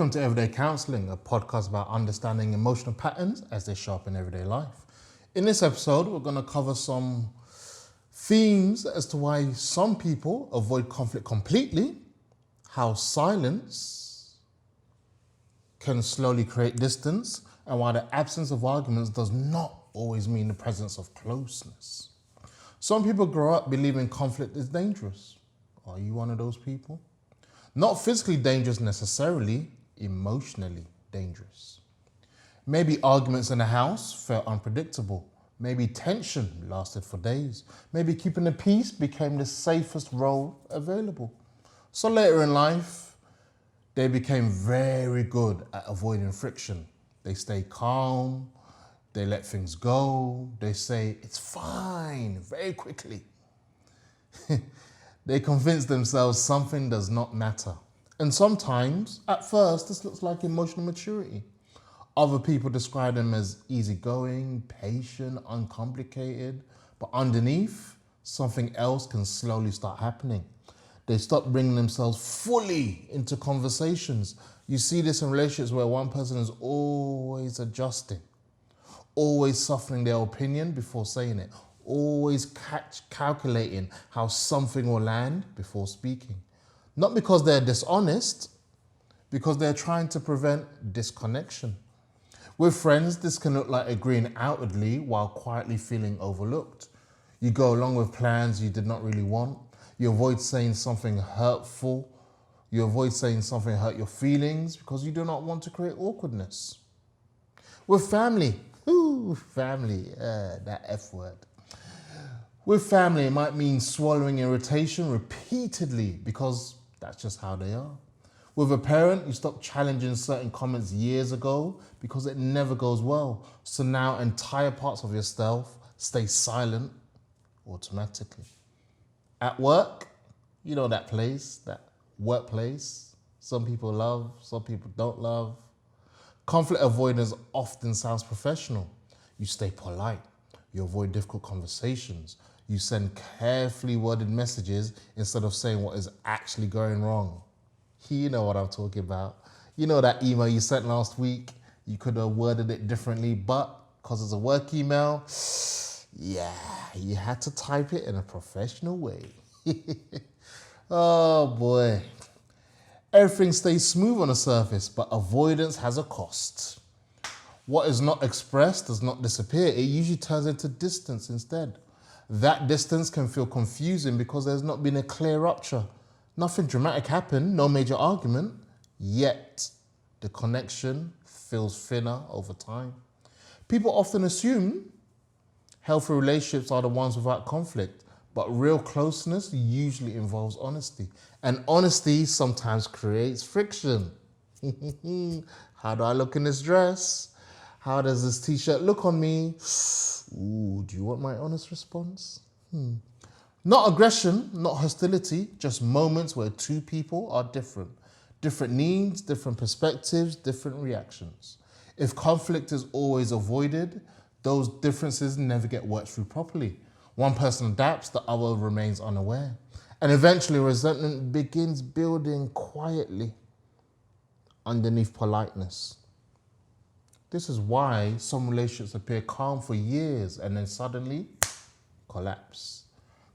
Welcome to Everyday Counseling, a podcast about understanding emotional patterns as they show up in everyday life. In this episode, we're going to cover some themes as to why some people avoid conflict completely, how silence can slowly create distance, and why the absence of arguments does not always mean the presence of closeness. Some people grow up believing conflict is dangerous. Are you one of those people? Not physically dangerous necessarily, emotionally dangerous. Maybe arguments in the house felt unpredictable. Maybe tension lasted for days. Maybe keeping the peace became the safest role available. So later in life, they became very good at avoiding friction. They stay calm, they let things go, they say, it's fine, very quickly. They convince themselves something does not matter. And sometimes, at first, this looks like emotional maturity. Other people describe them as easygoing, patient, uncomplicated, but underneath, something else can slowly start happening. They stop bringing themselves fully into conversations. You see this in relationships where one person is always adjusting, always softening their opinion before saying it, always calculating how something will land before speaking. Not because they're dishonest, because they're trying to prevent disconnection. With friends, this can look like agreeing outwardly while quietly feeling overlooked. You go along with plans you did not really want. You avoid saying something hurtful. You avoid saying something hurt your feelings because you do not want to create awkwardness. With family, that F word. With family, it might mean swallowing irritation repeatedly because that's just how they are. With a parent, you stop challenging certain comments years ago because it never goes well. So now entire parts of yourself stay silent automatically. At work, you know that place, that workplace. Some people love, some people don't love. Conflict avoidance often sounds professional. You stay polite. You avoid difficult conversations. You send carefully worded messages instead of saying what is actually going wrong. You know what I'm talking about. You know that email you sent last week? You could have worded it differently, but because it's a work email, yeah, you had to type it in a professional way. Oh boy. Everything stays smooth on the surface, but avoidance has a cost. What is not expressed does not disappear. It usually turns into distance instead. That distance can feel confusing because there's not been a clear rupture. Nothing dramatic happened, no major argument, yet the connection feels thinner over time. People often assume healthy relationships are the ones without conflict, but real closeness usually involves honesty. And honesty sometimes creates friction. How do I look in this dress? How does this t-shirt look on me? Ooh, do you want my honest response? Not aggression, not hostility, just moments where two people are different. Different needs, different perspectives, different reactions. If conflict is always avoided, those differences never get worked through properly. One person adapts, the other remains unaware. And eventually resentment begins building quietly underneath politeness. This is why some relationships appear calm for years and then suddenly collapse.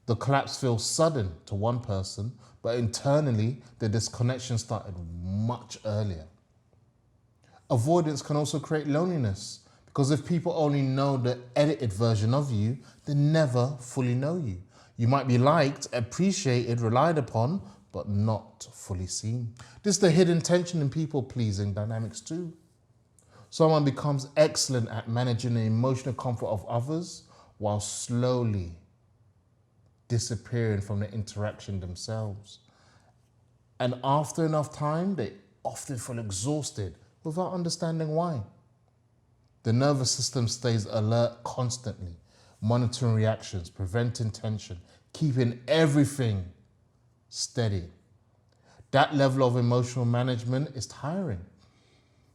The collapse feels sudden to one person, but internally the disconnection started much earlier. Avoidance can also create loneliness because if people only know the edited version of you, they never fully know you. You might be liked, appreciated, relied upon, but not fully seen. This is the hidden tension in people-pleasing dynamics too. Someone becomes excellent at managing the emotional comfort of others while slowly disappearing from the interaction themselves. And after enough time, they often feel exhausted without understanding why. The nervous system stays alert constantly, monitoring reactions, preventing tension, keeping everything steady. That level of emotional management is tiring.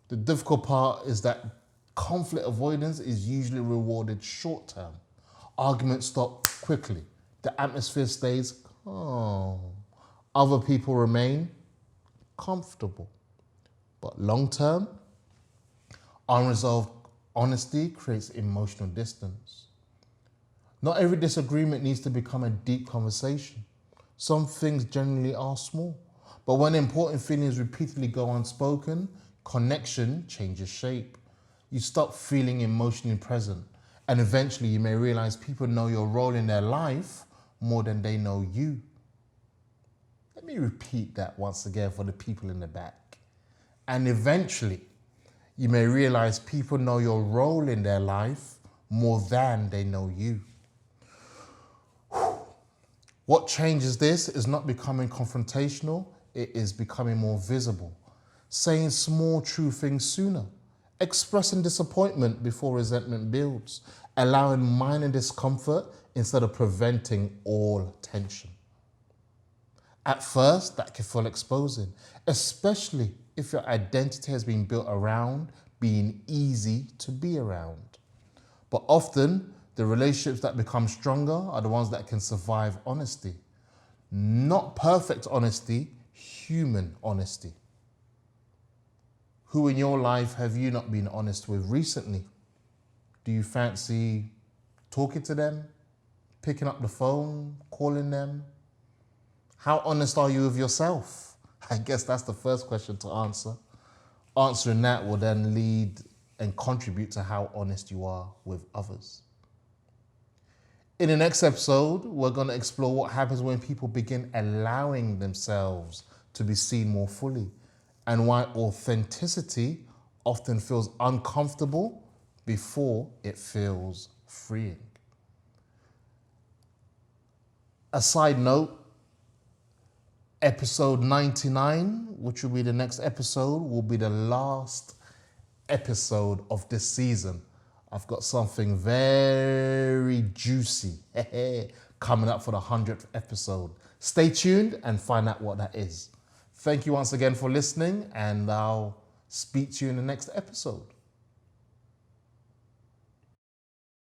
The difficult part is that conflict avoidance is usually rewarded short term. Arguments stop quickly. The atmosphere stays calm. Other people remain comfortable. But long term, unresolved honesty creates emotional distance. Not every disagreement needs to become a deep conversation. Some things generally are small. But when important feelings repeatedly go unspoken, connection changes shape. You stop feeling emotionally present, and eventually you may realize people know your role in their life more than they know you. Let me repeat that once again for the people in the back. And eventually, you may realize people know your role in their life more than they know you. What changes this is not becoming confrontational, it is becoming more visible. Saying small true things sooner, expressing disappointment before resentment builds, allowing minor discomfort instead of preventing all tension. At first, that can feel exposing, especially if your identity has been built around being easy to be around. But often, the relationships that become stronger are the ones that can survive honesty. Not perfect honesty, human honesty. Who in your life have you not been honest with recently? Do you fancy talking to them, picking up the phone, calling them? How honest are you with yourself? I guess that's the first question to answer. Answering that will then lead and contribute to how honest you are with others. In the next episode, we're going to explore what happens when people begin allowing themselves to be seen more fully, and why authenticity often feels uncomfortable before it feels freeing. A side note, episode 99, which will be the next episode, will be the last episode of this season. I've got something very juicy coming up for the 100th episode. Stay tuned and find out what that is. Thank you once again for listening, and I'll speak to you in the next episode.